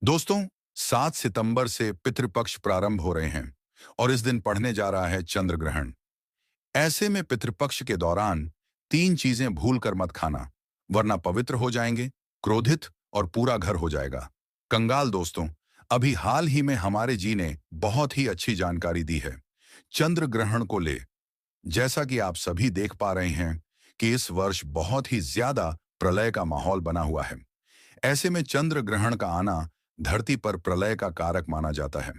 दोस्तों, 7 सितंबर से पितृपक्ष प्रारंभ हो रहे हैं और इस दिन पढ़ने जा रहा है चंद्र ग्रहण। ऐसे में पितृपक्ष के दौरान 3 चीजें भूल कर मत खाना, वरना पवित्र हो जाएंगे, क्रोधित और पूरा घर हो जाएगा। कंगाल दोस्तों, अभी हाल ही में हमारे जी ने बहुत ही अच्छी जानकारी दी है चंद्र ग्रहण को ले। जैसा कि आप सभी देख पा रहे हैं कि इस वर्ष बहुत ही ज्यादा प्रलय का माहौल बना हुआ है। ऐसे में चंद्र ग्रहण का आना धरती पर प्रलय का कारक माना जाता है।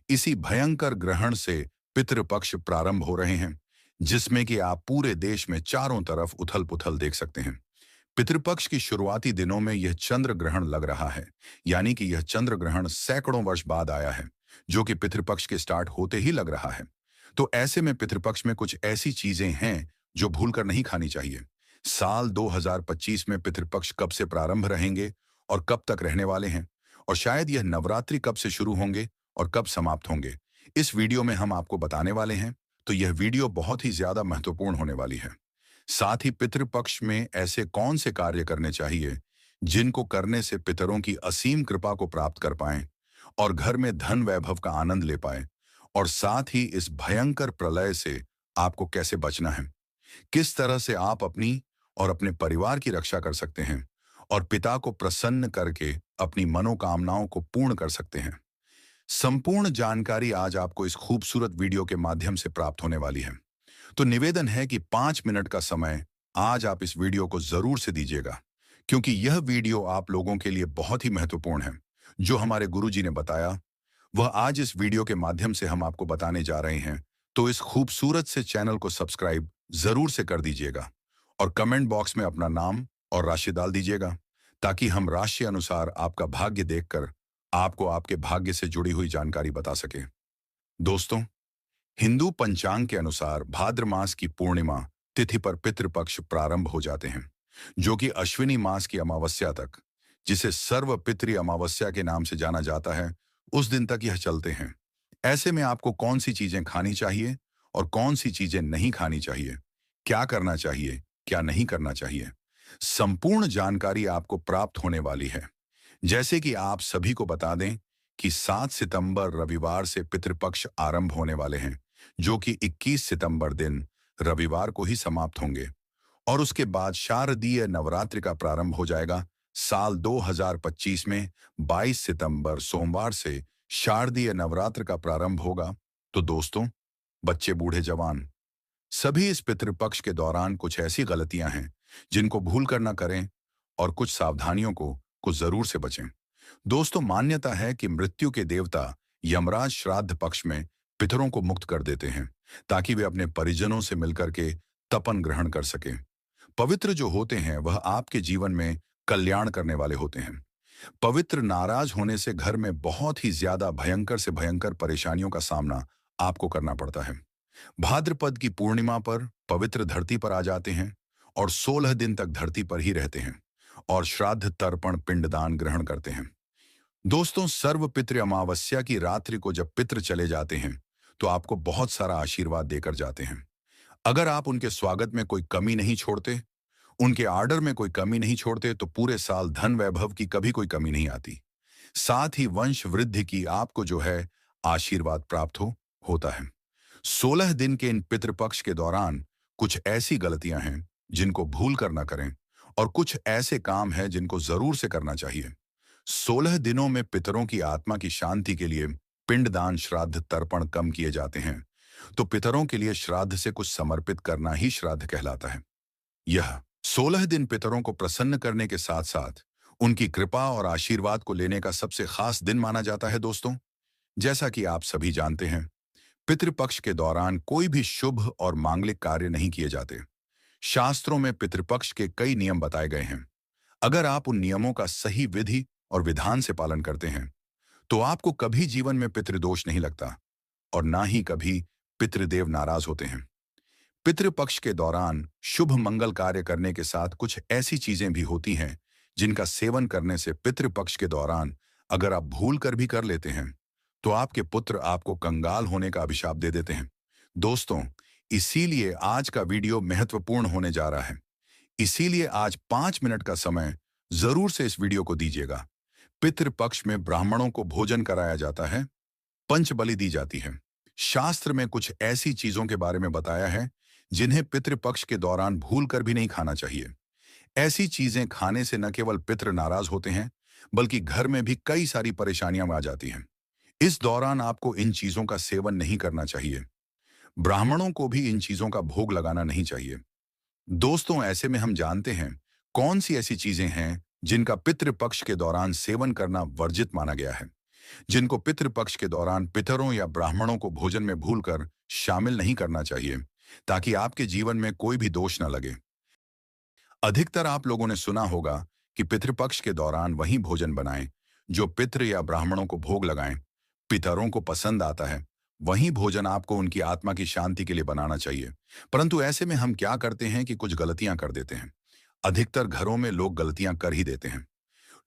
इसी भयंकर ग्रहण से पितृपक्ष प्रारंभ हो रहे हैं, जिसमें कि आप पूरे देश में चारों तरफ उथल पुथल देख सकते हैं। पितृपक्ष की शुरुआती दिनों में यह चंद्र ग्रहण लग रहा है, यानी कि यह चंद्र ग्रहण सैकड़ों वर्ष बाद आया है, जो कि पितृपक्ष के स्टार्ट होते ही लग रहा है। तो ऐसे में पितृपक्ष में कुछ ऐसी चीजें हैं जो भूलकर नहीं खानी चाहिए। साल 2025 में पितृपक्ष कब से प्रारंभ रहेंगे और कब तक रहने वाले हैं, और शायद यह नवरात्रि कब से शुरू होंगे और कब समाप्त होंगे, इस वीडियो में हम आपको बताने वाले हैं। तो यह वीडियो बहुत ही ज्यादा महत्वपूर्ण होने वाली है। साथ ही पितृपक्ष में ऐसे कौन से कार्य करने चाहिए जिनको करने से पितरों की असीम कृपा को प्राप्त कर पाएं और घर में धन वैभव का आनंद ले पाएं, और साथ ही इस भयंकर प्रलय से आपको कैसे बचना है, किस तरह से आप अपनी और अपने परिवार की रक्षा कर सकते हैं और पिता को प्रसन्न करके अपनी मनोकामनाओं को पूर्ण कर सकते हैं। संपूर्ण जानकारी आज आपको इस खूबसूरत वीडियो के माध्यम से प्राप्त होने वाली है। तो निवेदन है कि 5 मिनट का समय आज आप इस वीडियो को जरूर से दीजिएगा, क्योंकि यह वीडियो आप लोगों के लिए बहुत ही महत्वपूर्ण है। जो हमारे गुरुजी ने बताया वह आज इस वीडियो के माध्यम से हम आपको बताने जा रहे हैं। तो इस खूबसूरत से चैनल को सब्सक्राइब जरूर से कर दीजिएगा और कमेंट बॉक्स में अपना नाम और राशि डाल दीजिएगा, ताकि हम राशि अनुसार आपका भाग्य देखकर आपको आपके भाग्य से जुड़ी हुई जानकारी बता सके। दोस्तों, हिंदू पंचांग के अनुसार भाद्र मास की पूर्णिमा तिथि पर पितृपक्ष प्रारंभ हो जाते हैं, जो कि अश्विनी मास की अमावस्या तक, जिसे सर्व पितृ अमावस्या के नाम से जाना जाता है, उस दिन तक यह चलते हैं। ऐसे में आपको कौन सी चीजें खानी चाहिए और कौन सी चीजें नहीं खानी चाहिए, क्या करना चाहिए, क्या नहीं करना चाहिए, संपूर्ण जानकारी आपको प्राप्त होने वाली है। जैसे कि आप सभी को बता दें कि 7 सितंबर रविवार से पितृपक्ष आरंभ होने वाले हैं, जो कि 21 सितंबर दिन रविवार को ही समाप्त होंगे, और उसके बाद शारदीय नवरात्रि का प्रारंभ हो जाएगा। साल 2025 में 22 सितंबर सोमवार से शारदीय नवरात्र का प्रारंभ होगा। तो दोस्तों, बच्चे बूढ़े जवान सभी इस पितृपक्ष के दौरान कुछ ऐसी गलतियां हैं जिनको भूल कर ना करें, और कुछ सावधानियों को कुछ जरूर से बचें। दोस्तों, मान्यता है कि मृत्यु के देवता यमराज श्राद्ध पक्ष में पितरों को मुक्त कर देते हैं, ताकि वे अपने परिजनों से मिलकर के तपन ग्रहण कर सकें। पवित्र जो होते हैं वह आपके जीवन में कल्याण करने वाले होते हैं। पवित्र नाराज होने से घर में बहुत ही ज्यादा भयंकर से भयंकर परेशानियों का सामना आपको करना पड़ता है। भाद्रपद की पूर्णिमा पर पवित्र धरती पर आ जाते हैं और 16 दिन तक धरती पर ही रहते हैं और श्राद्ध तर्पण पिंडदान ग्रहण करते हैं। दोस्तों, सर्व पितृ अमावस्या की रात्रि को जब पितृ चले जाते हैं तो आपको बहुत सारा आशीर्वाद देकर जाते हैं। अगर आप उनके स्वागत में कोई कमी नहीं छोड़ते, उनके आर्डर में कोई कमी नहीं छोड़ते, तो पूरे साल धन वैभव की कभी कोई कमी नहीं आती। साथ ही वंश वृद्धि की आपको जो है आशीर्वाद प्राप्त होता है। 16 दिन के इन पितृपक्ष के दौरान कुछ ऐसी गलतियां हैं जिनको भूल कर ना करें, और कुछ ऐसे काम हैं जिनको जरूर से करना चाहिए। 16 दिनों में पितरों की आत्मा की शांति के लिए पिंडदान श्राद्ध तर्पण कम किए जाते हैं। तो पितरों के लिए श्राद्ध से कुछ समर्पित करना ही श्राद्ध कहलाता है। यह 16 दिन पितरों को प्रसन्न करने के साथ साथ उनकी कृपा और आशीर्वाद को लेने का सबसे खास दिन माना जाता है। दोस्तों, जैसा कि आप सभी जानते हैं, पितृपक्ष के दौरान कोई भी शुभ और मांगलिक कार्य नहीं किए जाते। शास्त्रों में पितृपक्ष के कई नियम बताए गए हैं। अगर आप उन नियमों का सही विधि और विधान से पालन करते हैं तो आपको कभी जीवन में पितृदोष नहीं लगता, और ना ही कभी पितृदेव नाराज होते हैं। पितृपक्ष के दौरान शुभ मंगल कार्य करने के साथ कुछ ऐसी चीजें भी होती हैं जिनका सेवन करने से पितृपक्ष के दौरान अगर आप भूल कर भी कर लेते हैं तो आपके पुत्र आपको कंगाल होने का अभिशाप दे देते हैं। दोस्तों, इसीलिए आज का वीडियो महत्वपूर्ण होने जा रहा है। इसीलिए आज 5 मिनट का समय जरूर से इस वीडियो को दीजिएगा। पितृपक्ष में ब्राह्मणों को भोजन कराया जाता है, पंचबलि दी जाती है। शास्त्र में कुछ ऐसी चीजों के बारे में बताया है जिन्हें पितृपक्ष के दौरान भूल कर भी नहीं खाना चाहिए। ऐसी चीजें खाने से न केवल पितृ नाराज होते हैं, बल्कि घर में भी कई सारी परेशानियां आ जाती हैं। इस दौरान आपको इन चीजों का सेवन नहीं करना चाहिए। ब्राह्मणों को भी इन चीजों का भोग लगाना नहीं चाहिए। दोस्तों, ऐसे में हम जानते हैं कौन सी ऐसी चीजें हैं जिनका पितृपक्ष के दौरान सेवन करना वर्जित माना गया है, जिनको पितृपक्ष के दौरान पितरों या ब्राह्मणों को भोजन में भूलकर शामिल नहीं करना चाहिए, ताकि आपके जीवन में कोई भी दोष न लगे। अधिकतर आप लोगों ने सुना होगा कि पितृपक्ष के दौरान वही भोजन बनाएं जो पितृ या ब्राह्मणों को भोग लगाएं। पितरों को पसंद आता है वही भोजन आपको उनकी आत्मा की शांति के लिए बनाना चाहिए। परंतु ऐसे में हम क्या करते हैं कि कुछ गलतियां कर देते हैं। अधिकतर घरों में लोग गलतियां कर ही देते हैं।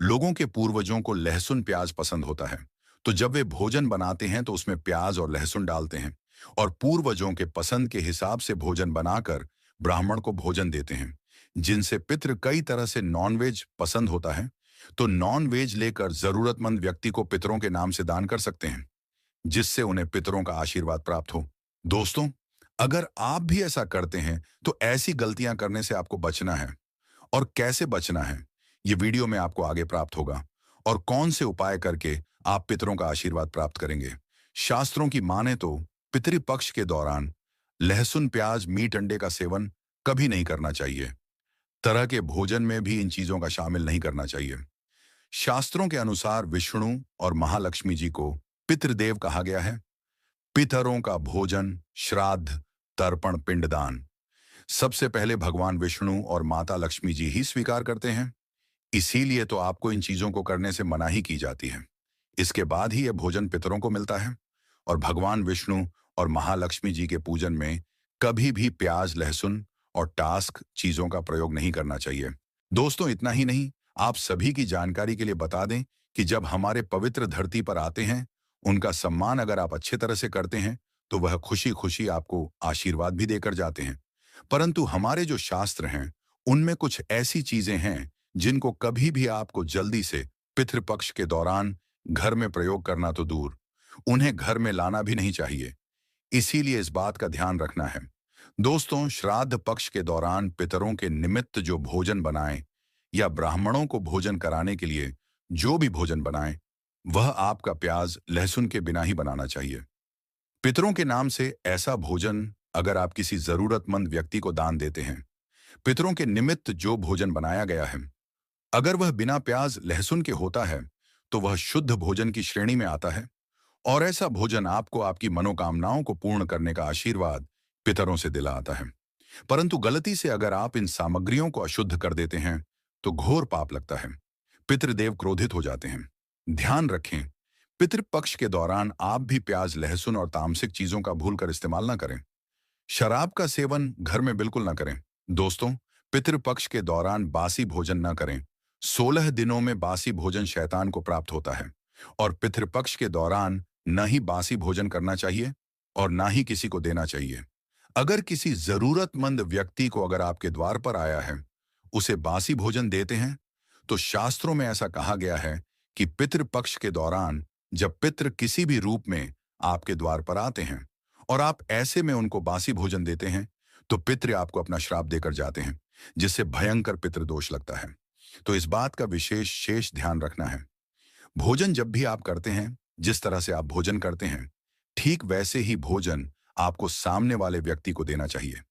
लोगों के पूर्वजों को लहसुन प्याज पसंद होता है, तो जब वे भोजन बनाते हैं तो उसमें प्याज और लहसुन डालते हैं और पूर्वजों के पसंद के हिसाब से भोजन बनाकर ब्राह्मण को भोजन देते हैं। जिनसे पितृ कई तरह से नॉनवेज पसंद होता है, तो नॉनवेज लेकर जरूरतमंद व्यक्ति को पितरों के नाम से दान कर सकते हैं, जिससे उन्हें पितरों का आशीर्वाद प्राप्त हो। दोस्तों, अगर आप भी ऐसा करते हैं तो ऐसी गलतियां करने से आपको बचना है। और कैसे बचना है, ये वीडियो में आपको आगे प्राप्त होगा। और कौन से उपाय करके आप पितरों का आशीर्वाद प्राप्त करेंगे। शास्त्रों की माने तो पितृपक्ष के दौरान लहसुन प्याज मीट अंडे का सेवन कभी नहीं करना चाहिए। तरह के भोजन में भी इन चीजों का शामिल नहीं करना चाहिए। शास्त्रों के अनुसार विष्णु और महालक्ष्मी जी को पितृदेव कहा गया है। पितरों का भोजन, श्राद्ध, तर्पण, पिंडदान सबसे पहले भगवान विष्णु और माता लक्ष्मी जी ही स्वीकार करते हैं। इसीलिए तो आपको इन चीजों को करने से मनाही की जाती है। इसके बाद ही यह भोजन पितरों को मिलता है। और भगवान विष्णु और महालक्ष्मी जी के पूजन में कभी भी प्याज, लहसुन और टास्क चीजों का प्रयोग नहीं करना चाहिए। दोस्तों, इतना ही नहीं, आप सभी की जानकारी के लिए बता दें कि जब हमारे पवित्र धरती पर आते हैं, उनका सम्मान अगर आप अच्छे तरह से करते हैं तो वह खुशी खुशी आपको आशीर्वाद भी देकर जाते हैं। परंतु हमारे जो शास्त्र हैं, उनमें कुछ ऐसी चीजें हैं जिनको कभी भी आपको जल्दी से पितृपक्ष के दौरान घर में प्रयोग करना तो दूर, उन्हें घर में लाना भी नहीं चाहिए। इसीलिए इस बात का ध्यान रखना है। दोस्तों, श्राद्ध पक्ष के दौरान पितरों के निमित्त जो भोजन बनाएं या ब्राह्मणों को भोजन कराने के लिए जो भी भोजन बनाएं, वह आपका प्याज, लहसुन के बिना ही बनाना चाहिए। पितरों के नाम से ऐसा भोजन अगर आप किसी जरूरतमंद व्यक्ति को दान देते हैं, पितरों के निमित्त जो भोजन बनाया गया है, अगर वह बिना प्याज लहसुन के होता है तो वह शुद्ध भोजन की श्रेणी में आता है। और ऐसा भोजन आपको आपकी मनोकामनाओं को पूर्ण करने का आशीर्वाद पितरों से दिलाता है। परंतु गलती से अगर आप इन सामग्रियों को अशुद्ध कर देते हैं तो घोर पाप लगता है। पितृदेव क्रोधित हो जाते हैं। ध्यान रखें, पितृपक्ष के दौरान आप भी प्याज, लहसुन और तामसिक चीजों का भूलकर इस्तेमाल न करें। शराब का सेवन घर में बिल्कुल न करें। दोस्तों, पितृपक्ष के दौरान बासी भोजन न करें। 16 दिनों में बासी भोजन शैतान को प्राप्त होता है और पितृपक्ष के दौरान न ही बासी भोजन करना चाहिए और ना ही किसी को देना चाहिए। अगर किसी जरूरतमंद व्यक्ति को अगर आपके द्वार पर आया है, उसे बासी भोजन देते हैं, तो शास्त्रों में ऐसा कहा गया है कि पितृपक्ष के दौरान जब पितृ किसी भी रूप में आपके द्वार पर आते हैं और आप ऐसे में उनको बासी भोजन देते हैं, तो पितृ आपको अपना श्राप देकर जाते हैं, जिससे भयंकर पितृदोष लगता है। तो इस बात का विशेष शेष ध्यान रखना है। भोजन जब भी आप करते हैं, जिस तरह से आप भोजन करते हैं, ठीक वैसे ही भोजन आपको सामने वाले व्यक्ति को देना चाहिए।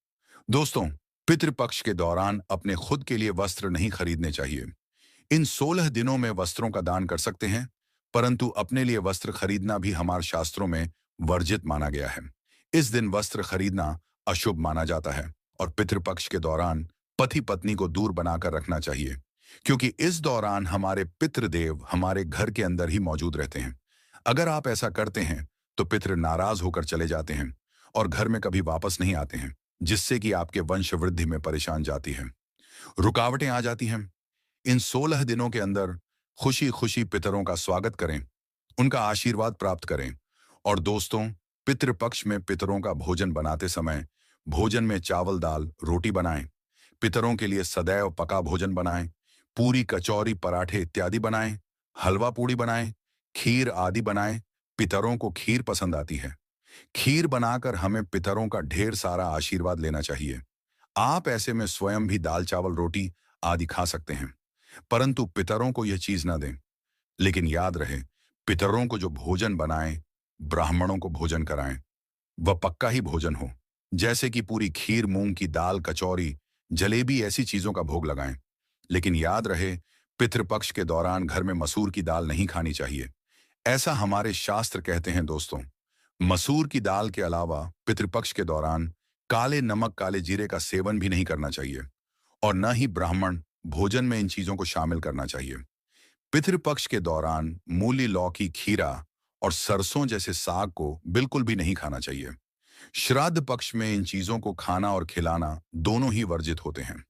दोस्तों, पितृपक्ष के दौरान अपने खुद के लिए वस्त्र नहीं खरीदने चाहिए। इन 16 दिनों में वस्त्रों का दान कर सकते हैं, परंतु अपने लिए वस्त्र खरीदना भी हमारे शास्त्रों में वर्जित माना गया है। इस दिन वस्त्र खरीदना अशुभ माना जाता है और पितृपक्ष के दौरान पति पत्नी को दूर बनाकर रखना चाहिए, क्योंकि इस दौरान हमारे पितृदेव हमारे घर के अंदर ही मौजूद रहते हैं। अगर आप ऐसा करते हैं तो पितृ नाराज होकर चले जाते हैं और घर में कभी वापस नहीं आते हैं, जिससे कि आपके वंश वृद्धि में परेशान जाती है, रुकावटें आ जाती हैं। इन 16 दिनों के अंदर खुशी खुशी पितरों का स्वागत करें, उनका आशीर्वाद प्राप्त करें। और दोस्तों, पितृपक्ष में पितरों का भोजन बनाते समय भोजन में चावल, दाल, रोटी बनाएं। पितरों के लिए सदैव पका भोजन बनाएं। पूरी, कचौरी, पराठे इत्यादि बनाएं। हलवा पूड़ी बनाएं, खीर आदि बनाएं। पितरों को खीर पसंद आती है। खीर बनाकर हमें पितरों का ढेर सारा आशीर्वाद लेना चाहिए। आप ऐसे में स्वयं भी दाल चावल रोटी आदि खा सकते हैं, परंतु पितरों को यह चीज ना दें। लेकिन याद रहे, पितरों को जो भोजन बनाएं, ब्राह्मणों को भोजन कराएं, वह पक्का ही भोजन हो। जैसे कि पूरी खीर, मूंग की दाल, कचौरी, जलेबी, ऐसी चीजों का भोग लगाएं। लेकिन याद रहे, पितृपक्ष के दौरान घर में मसूर की दाल नहीं खानी चाहिए। ऐसा हमारे शास्त्र कहते हैं दोस्तों। मसूर की दाल के अलावा पितृपक्ष के दौरान काले नमक, काले जीरे का सेवन भी नहीं करना चाहिए, और न ही ब्राह्मण भोजन में इन चीजों को शामिल करना चाहिए। पितृपक्ष के दौरान मूली, लौकी, खीरा और सरसों जैसे साग को बिल्कुल भी नहीं खाना चाहिए। श्राद्ध पक्ष में इन चीजों को खाना और खिलाना दोनों ही वर्जित होते हैं।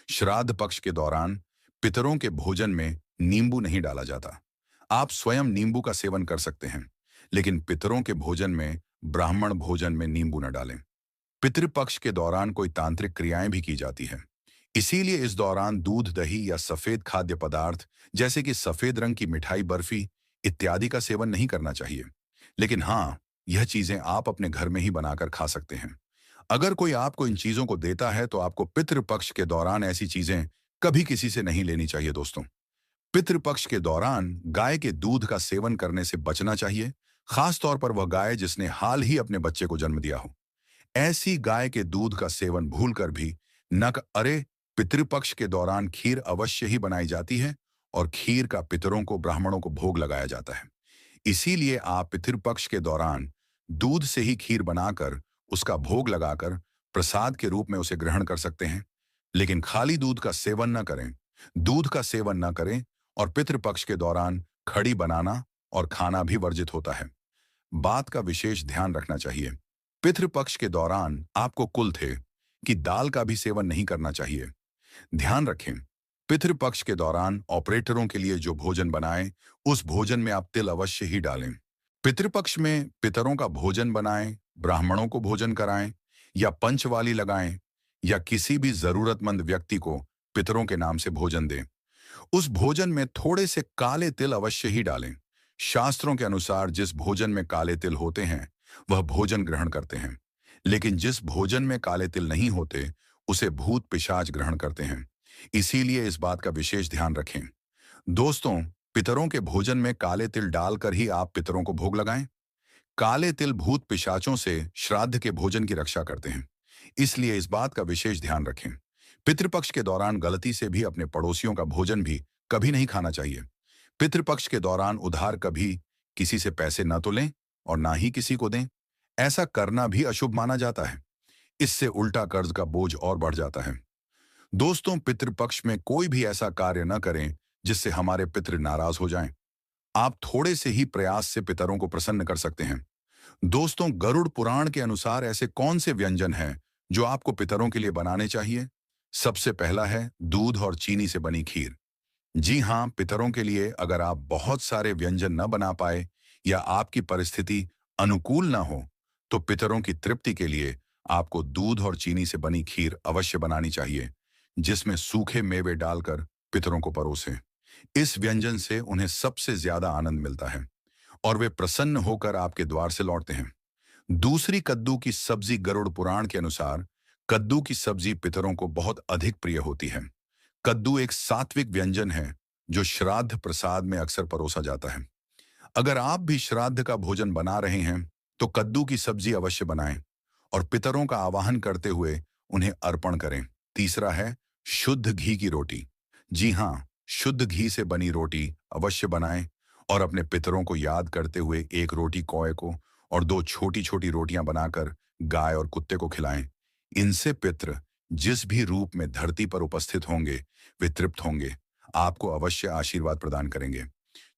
श्राद्ध पक्ष के दौरान पितरों के भोजन में नींबू नहीं डाला जाता। आप स्वयं नींबू का सेवन कर सकते हैं, लेकिन पितरों के भोजन में, ब्राह्मण भोजन में नींबू न डालें। पितृपक्ष के दौरान कोई तांत्रिक क्रियाएं भी की जाती हैं। इसीलिए इस दौरान दूध, दही या सफेद खाद्य पदार्थ जैसे कि सफेद रंग की मिठाई, बर्फी इत्यादि का सेवन नहीं करना चाहिए। लेकिन हाँ, यह चीजें आप अपने घर में ही बनाकर खा सकते हैं। अगर कोई आपको इन चीजों को देता है तो आपको पितृपक्ष के दौरान ऐसी चीजें कभी किसी से नहीं लेनी चाहिए दोस्तों। पितृपक्ष के दौरान गाय के दूध का सेवन करने से बचना चाहिए, खास तौर पर वह गाय जिसने हाल ही अपने बच्चे को जन्म दिया हो। ऐसी गाय के दूध का सेवन भूलकर भी अरे, पितृपक्ष के दौरान खीर अवश्य ही बनाई जाती है, और खीर का पितरों को, ब्राह्मणों को भोग लगाया जाता है। इसीलिए आप पितृपक्ष के दौरान दूध से ही खीर बनाकर, उसका भोग लगाकर प्रसाद के रूप में उसे ग्रहण कर सकते हैं। लेकिन खाली दूध का सेवन न करें। दूध का सेवन न करें, और पितृपक्ष के दौरान खड़ी बनाना और खाना भी वर्जित होता है। बात का विशेष ध्यान रखना चाहिए। पितृपक्ष के दौरान आपको कुल थे कि दाल का भी सेवन नहीं करना चाहिए। ध्यान रखें, पितृपक्ष के दौरान ऑपरेटरों के लिए जो भोजन बनाएं, उस भोजन में आप तिल अवश्य ही डालें। पितृपक्ष में पितरों का भोजन बनाएं, ब्राह्मणों को भोजन कराएं, या पंचवाली लगाएं, या किसी भी जरूरतमंद व्यक्ति को पितरों के नाम से भोजन दें। उस भोजन में थोड़े से काले तिल अवश्य ही डालें। शास्त्रों के अनुसार जिस भोजन में काले तिल होते हैं, वह भोजन ग्रहण करते हैं। लेकिन जिस भोजन में काले तिल नहीं होते, उसे भूत पिशाच ग्रहण करते हैं। इसीलिए इस बात का विशेष ध्यान रखें। दोस्तों, पितरों के भोजन में काले तिल डालकर ही आप पितरों को भोग लगाएं। काले तिल भूत पिशाचों से श्राद्ध के भोजन की रक्षा करते हैं। इसलिए इस बात का विशेष ध्यान रखें। पितृपक्ष के दौरान गलती से भी अपने पड़ोसियों का भोजन भी कभी नहीं खाना चाहिए। पितृपक्ष के दौरान उधार कभी किसी से पैसे न तो लें और ना ही किसी को दें। ऐसा करना भी अशुभ माना जाता है। इससे उल्टा कर्ज का बोझ और बढ़ जाता है। दोस्तों, पितृपक्ष में कोई भी ऐसा कार्य न करें जिससे हमारे पितृ नाराज हो जाएं। आप थोड़े से ही प्रयास से पितरों को प्रसन्न कर सकते हैं। दोस्तों, गरुड़ पुराण के अनुसार ऐसे कौन से व्यंजन हैं जो आपको पितरों के लिए बनाने चाहिए? सबसे पहला है दूध और चीनी से बनी खीर। जी हाँ, पितरों के लिए अगर आप बहुत सारे व्यंजन न बना पाए या आपकी परिस्थिति अनुकूल ना हो, तो पितरों की तृप्ति के लिए आपको दूध और चीनी से बनी खीर अवश्य बनानी चाहिए, जिसमें सूखे मेवे डालकर पितरों को परोसें। इस व्यंजन से उन्हें सबसे ज्यादा आनंद मिलता है और वे प्रसन्न होकर आपके द्वार से लौटते हैं। दूसरी, कद्दू की सब्जी। गरुड़ पुराण के अनुसार कद्दू की सब्जी पितरों को बहुत अधिक प्रिय होती है। कद्दू एक सात्विक व्यंजन है जो श्राद्ध प्रसाद में अक्सर परोसा जाता है। अगर आप भी श्राद्ध का भोजन बना रहे हैं तो कद्दू की सब्जी अवश्य बनाएं और पितरों का आवाहन करते हुए उन्हें अर्पण करें। तीसरा है शुद्ध घी की रोटी। जी हाँ, शुद्ध घी से बनी रोटी अवश्य बनाएं और अपने पितरों को याद करते हुए एक रोटी कौए को और दो छोटी छोटी रोटियां बनाकर गाय और कुत्ते को खिलाएं। इनसे पितृ जिस भी रूप में धरती पर उपस्थित होंगे, वे तृप्त होंगे, आपको अवश्य आशीर्वाद प्रदान करेंगे।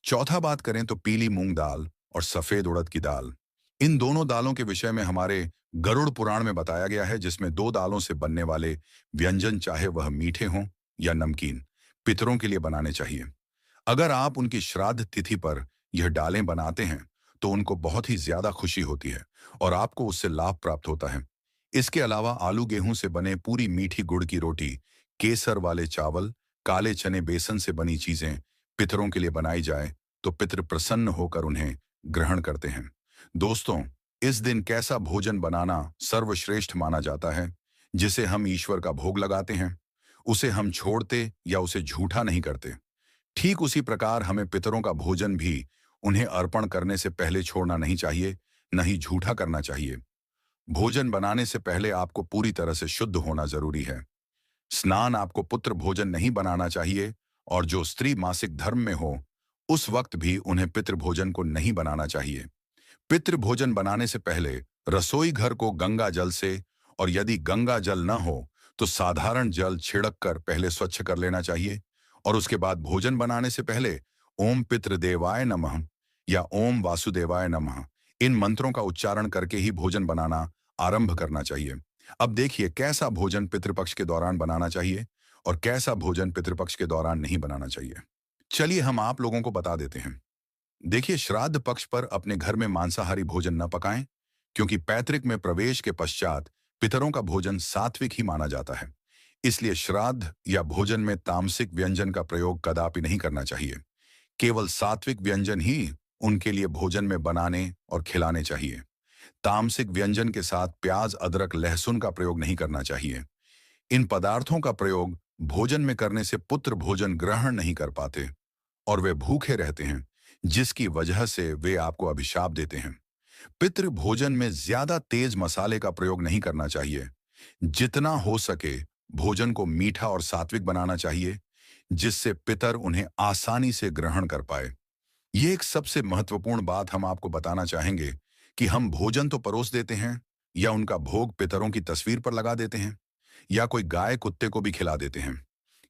चौथा, बात करें तो पीली मूंग दाल और सफेद उड़द की दाल। इन दोनों दालों के विषय में हमारे गरुड़ पुराण में बताया गया है, जिसमें दो दालों से बनने वाले व्यंजन, चाहे वह मीठे हों या नमकीन, पितरों के लिए बनाने चाहिए। अगर आप उनकी श्राद्ध तिथि पर यह दालें बनाते हैं तो उनको बहुत ही ज्यादा खुशी होती है और आपको उससे लाभ प्राप्त होता है। इसके अलावा आलू गेहूं से बने पूरी मीठी गुड़ की रोटी, केसर वाले चावल, काले चने, बेसन से बनी चीजें पितरों के लिए बनाई जाए तो पितृ प्रसन्न होकर उन्हें ग्रहण करते हैं। दोस्तों, इस दिन कैसा भोजन बनाना सर्वश्रेष्ठ माना जाता है, जिसे हम ईश्वर का भोग लगाते हैं, उसे हम छोड़ते या उसे झूठा नहीं करते। ठीक उसी प्रकार हमें पितरों का भोजन भी उन्हें अर्पण करने से पहले छोड़ना नहीं चाहिए, न ही झूठा करना चाहिए। भोजन बनाने से पहले आपको पूरी तरह से शुद्ध होना जरूरी है। स्नान आपको पुत्र भोजन नहीं बनाना चाहिए, और जो स्त्री मासिक धर्म में हो उस वक्त भी उन्हें पितृ भोजन को नहीं बनाना चाहिए। पितृ भोजन बनाने से पहले रसोई घर को गंगा जल से, और यदि गंगा जल न हो तो साधारण जल छिड़क कर पहले स्वच्छ कर लेना चाहिए। और उसके बाद भोजन बनाने से पहले ओम पितृदेवाय नमः या ओम वासुदेवाय नमः इन मंत्रों का उच्चारण करके ही भोजन बनाना आरंभ करना चाहिए। अब देखिए कैसा भोजन पितृपक्ष के दौरान बनाना चाहिए और कैसा भोजन पितृपक्ष के दौरान नहीं बनाना चाहिए। चलिए हम आप लोगों को बता देते हैं। देखिए, श्राद्ध पक्ष पर अपने घर में मांसाहारी भोजन न पकाएं, क्योंकि पैतृक में प्रवेश के पश्चात पितरों का भोजन सात्विक ही माना जाता है। इसलिए श्राद्ध या भोजन में तामसिक व्यंजन का प्रयोग कदापि नहीं करना चाहिए। केवल सात्विक व्यंजन ही उनके लिए भोजन में बनाने और खिलाने चाहिए। तामसिक व्यंजन के साथ प्याज, अदरक, लहसुन का प्रयोग नहीं करना चाहिए। इन पदार्थों का प्रयोग भोजन में करने से पुत्र भोजन ग्रहण नहीं कर पाते और वे भूखे रहते हैं, जिसकी वजह से वे आपको अभिशाप देते हैं। पितृ भोजन में ज्यादा तेज मसाले का प्रयोग नहीं करना चाहिए। जितना हो सके भोजन को मीठा और सात्विक बनाना चाहिए, जिससे पितर उन्हें आसानी से ग्रहण कर पाए। ये एक सबसे महत्वपूर्ण बात हम आपको बताना चाहेंगे कि हम भोजन तो परोस देते हैं, या उनका भोग पितरों की तस्वीर पर लगा देते हैं, या कोई गाय कुत्ते को भी खिला देते हैं,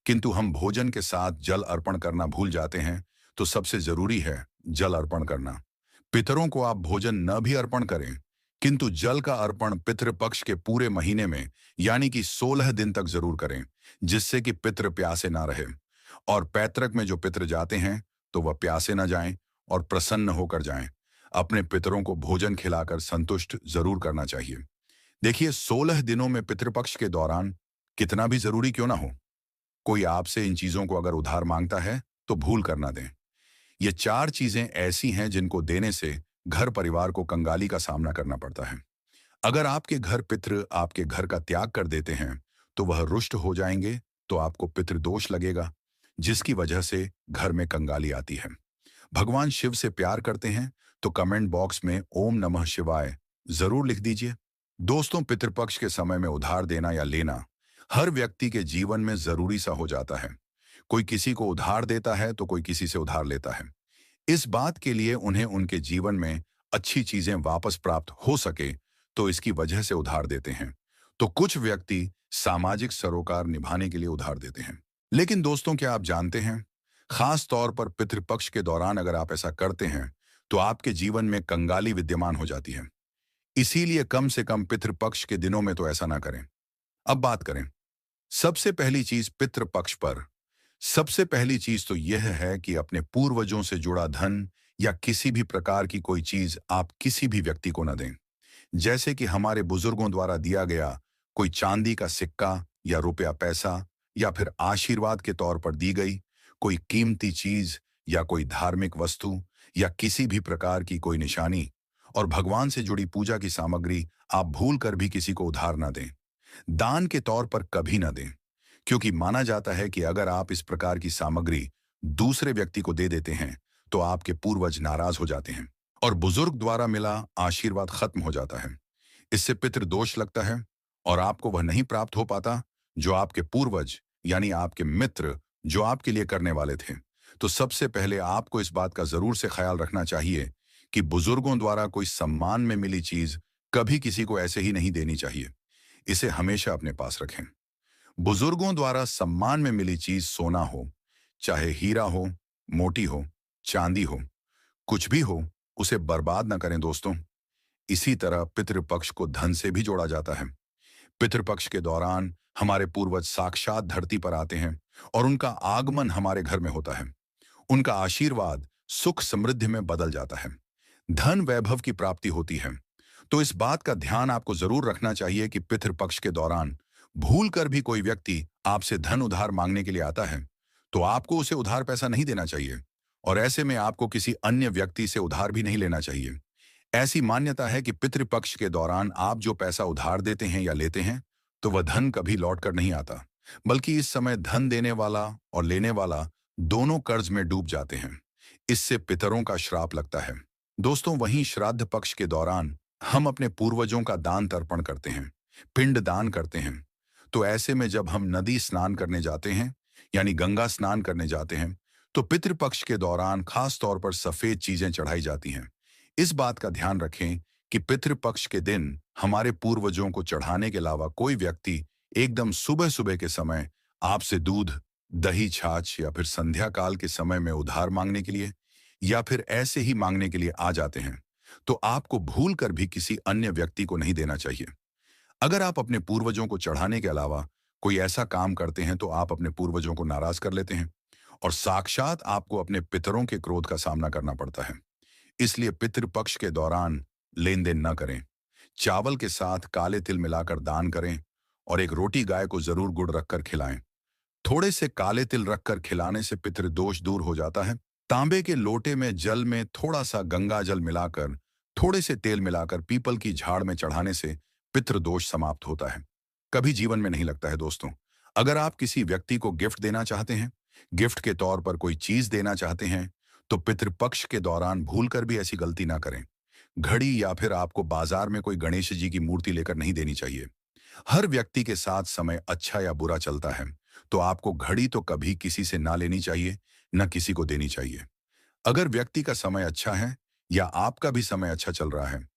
किंतु हम भोजन के साथ जल अर्पण करना भूल जाते हैं। तो सबसे जरूरी है जल अर्पण करना। पितरों को आप भोजन न भी अर्पण करें, किंतु जल का अर्पण पितृपक्ष के पूरे महीने में यानी कि 16 दिन तक जरूर करें, जिससे कि पितृ प्यासे ना रहे। और पैतृक में जो पितृ जाते हैं तो वह प्यासे न जाएं और प्रसन्न होकर जाएं। अपने पितरों को भोजन खिलाकर संतुष्ट जरूर करना चाहिए। देखिए, 16 दिनों में पितृपक्ष के दौरान कितना भी जरूरी क्यों ना हो, कोई आपसे इन चीजों को अगर उधार मांगता है तो भूल कर ना दें। ये 4 चीजें ऐसी हैं जिनको देने से घर परिवार को कंगाली का सामना करना पड़ता है। अगर आपके घर पितृ आपके घर का त्याग कर देते हैं तो वह रुष्ट हो जाएंगे, तो आपको पितृदोष लगेगा, जिसकी वजह से घर में कंगाली आती है। भगवान शिव से प्यार करते हैं तो कमेंट बॉक्स में ओम नमः शिवाय जरूर लिख दीजिए। दोस्तों, पितृपक्ष के समय में उधार देना या लेना हर व्यक्ति के जीवन में जरूरी सा हो जाता है। कोई किसी को उधार देता है तो कोई किसी से उधार लेता है। इस बात के लिए उन्हें उनके जीवन में अच्छी चीजें वापस प्राप्त हो सके, तो इसकी वजह से उधार देते हैं। तो कुछ व्यक्ति सामाजिक सरोकार निभाने के लिए उधार देते हैं। लेकिन दोस्तों, क्या आप जानते हैं, खास तौर पर पितृपक्ष के दौरान अगर आप ऐसा करते हैं तो आपके जीवन में कंगाली विद्यमान हो जाती है। इसीलिए कम से कम पितृपक्ष के दिनों में तो ऐसा ना करें। अब बात करें सबसे पहली चीज पितृपक्ष पर। सबसे पहली चीज तो यह है कि अपने पूर्वजों से जुड़ा धन या किसी भी प्रकार की कोई चीज आप किसी भी व्यक्ति को न दें। जैसे कि हमारे बुजुर्गों द्वारा दिया गया कोई चांदी का सिक्का या रुपया पैसा, या फिर आशीर्वाद के तौर पर दी गई कोई कीमती चीज या कोई धार्मिक वस्तु या किसी भी प्रकार की कोई निशानी और भगवान से जुड़ी पूजा की सामग्री आप भूल कर भी किसी को उधार न दें। दान के तौर पर कभी न दें, क्योंकि माना जाता है कि अगर आप इस प्रकार की सामग्री दूसरे व्यक्ति को दे देते हैं तो आपके पूर्वज नाराज हो जाते हैं और बुजुर्ग द्वारा मिला आशीर्वाद खत्म हो जाता है। इससे पितृदोष लगता है और आपको वह नहीं प्राप्त हो पाता जो आपके पूर्वज यानी आपके मित्र जो आपके लिए करने वाले थे। तो सबसे पहले आपको इस बात का जरूर से ख्याल रखना चाहिए कि बुजुर्गों द्वारा कोई सम्मान में मिली चीज कभी किसी को ऐसे ही नहीं देनी चाहिए। इसे हमेशा अपने पास रखें। बुजुर्गों द्वारा सम्मान में मिली चीज सोना हो, चाहे हीरा हो, मोटी हो, चांदी हो, कुछ भी हो, उसे बर्बाद न करें दोस्तों। इसी तरह पितृपक्ष को धन से भी जोड़ा जाता है। पितृपक्ष के दौरान हमारे पूर्वज साक्षात धरती पर आते हैं और उनका आगमन हमारे घर में होता है। उनका आशीर्वाद सुख समृद्धि में बदल जाता है, धन वैभव की प्राप्ति होती है। तो इस बात का ध्यान आपको जरूर रखना चाहिए कि पितृपक्ष के दौरान भूल कर भी कोई व्यक्ति आपसे धन उधार मांगने के लिए आता है तो आपको उसे उधार पैसा नहीं देना चाहिए और ऐसे में आपको किसी अन्य व्यक्ति से उधार भी नहीं लेना चाहिए। ऐसी मान्यता है कि पितृपक्ष के दौरान आप जो पैसा उधार देते हैं या लेते हैं, तो वह धन कभी लौट कर नहीं आता, बल्कि इस समय धन देने वाला और लेने वाला दोनों कर्ज में डूब जाते हैं। इससे पितरों का श्राप लगता है। दोस्तों, वहीं श्राद्ध पक्ष के दौरान हम अपने पूर्वजों का दान तर्पण करते हैं, पिंड दान करते हैं। तो ऐसे में जब हम नदी स्नान करने जाते हैं, यानी गंगा स्नान करने जाते हैं, तो पितृपक्ष के दौरान खास तौर पर सफेद चीजें चढ़ाई जाती हैं। इस बात का ध्यान रखें कि पितृपक्ष के दिन हमारे पूर्वजों को चढ़ाने के अलावा कोई व्यक्ति एकदम सुबह सुबह के समय आपसे दूध, दही, छाछ या फिर संध्या काल के समय में उधार मांगने के लिए या फिर ऐसे ही मांगने के लिए आ जाते हैं, तो आपको भूल कर भी किसी अन्य व्यक्ति को नहीं देना चाहिए। अगर आप अपने पूर्वजों को चढ़ाने के अलावा कोई ऐसा काम करते हैं, तो आप अपने पूर्वजों को नाराज कर लेते हैं और साक्षात आपको अपने पितरों के क्रोध का सामना करना पड़ता है। इसलिए पितृपक्ष के दौरान लेन देन न करें। चावल के साथ काले तिल मिलाकर दान करें और एक रोटी गाय को जरूर गुड़ रखकर खिलाएं। थोड़े से काले तिल रखकर खिलाने से पितृदोष दूर हो जाता है। तांबे के लोटे में जल में थोड़ा सा गंगा जल मिलाकर थोड़े से तेल मिलाकर पीपल की झाड़ में चढ़ाने से पितृदोष समाप्त होता है। कभी जीवन में नहीं लगता है। दोस्तों, अगर आप किसी व्यक्ति को गिफ्ट देना चाहते हैं, गिफ्ट के तौर पर कोई चीज देना चाहते हैं, तो पितृपक्ष के दौरान भूलकर भी ऐसी गलती ना करें। घड़ी या फिर आपको बाजार में कोई गणेश जी की मूर्ति लेकर नहीं देनी चाहिए। हर व्यक्ति के साथ समय अच्छा या बुरा चलता है, तो आपको घड़ी तो कभी किसी से ना लेनी चाहिए, न किसी को देनी चाहिए। अगर व्यक्ति का समय अच्छा है या आपका भी समय अच्छा चल रहा है,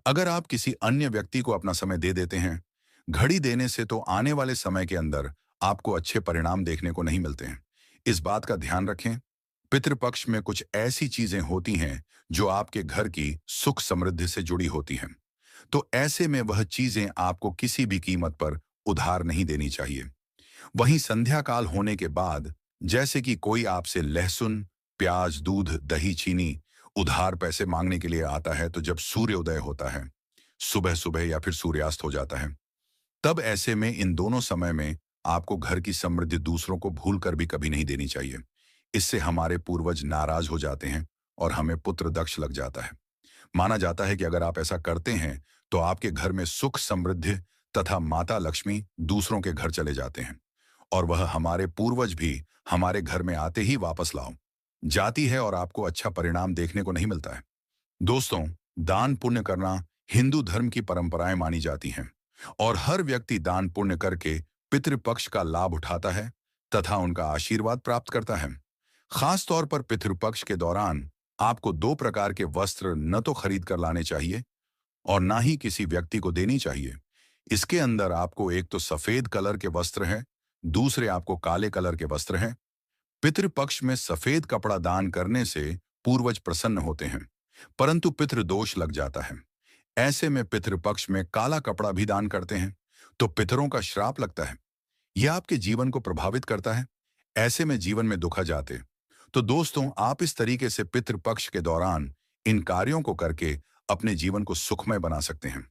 अगर आप किसी अन्य व्यक्ति को अपना समय दे देते हैं, घड़ी देने से तो आने वाले समय के अंदर आपको अच्छे परिणाम देखने को नहीं मिलते हैं। इस बात का ध्यान रखें। पितृपक्ष में कुछ ऐसी चीजें होती हैं जो आपके घर की सुख समृद्धि से जुड़ी होती हैं, तो ऐसे में वह चीजें आपको किसी भी कीमत पर उधार नहीं देनी चाहिए। वहीं संध्या काल होने के बाद, जैसे कि कोई आपसे लहसुन, प्याज, दूध, दही, चीनी उधार पैसे मांगने के लिए आता है, तो जब सूर्योदय होता है, सुबह सुबह या फिर सूर्यास्त हो जाता है, तब ऐसे में इन दोनों समय में आपको घर की समृद्धि दूसरों को भूल कर भी कभी नहीं देनी चाहिए। इससे हमारे पूर्वज नाराज हो जाते हैं और हमें पुत्र दक्ष लग जाता है। माना जाता है कि अगर आप ऐसा करते हैं, तो आपके घर में सुख समृद्धि तथा माता लक्ष्मी दूसरों के घर चले जाते हैं और वह हमारे पूर्वज भी हमारे घर में आते ही वापस लाओ जाती है और आपको अच्छा परिणाम देखने को नहीं मिलता है। दोस्तों, दान पुण्य करना हिंदू धर्म की परंपराएं मानी जाती हैं और हर व्यक्ति दान पुण्य करके पितृपक्ष का लाभ उठाता है तथा उनका आशीर्वाद प्राप्त करता है। खास तौर पर पितृपक्ष के दौरान आपको दो प्रकार के वस्त्र न तो खरीद कर लाने चाहिए और ना ही किसी व्यक्ति को देनी चाहिए। इसके अंदर आपको एक तो सफेद कलर के वस्त्र हैं, दूसरे आपको काले कलर के वस्त्र हैं। पितृपक्ष में सफेद कपड़ा दान करने से पूर्वज प्रसन्न होते हैं, परंतु पितृदोष लग जाता है। ऐसे में पितृपक्ष में काला कपड़ा भी दान करते हैं, तो पितरों का श्राप लगता है। यह आपके जीवन को प्रभावित करता है। ऐसे में जीवन में दुख आ जाते। तो दोस्तों, आप इस तरीके से पितृपक्ष के दौरान इन कार्यों को करके अपने जीवन को सुखमय बना सकते हैं।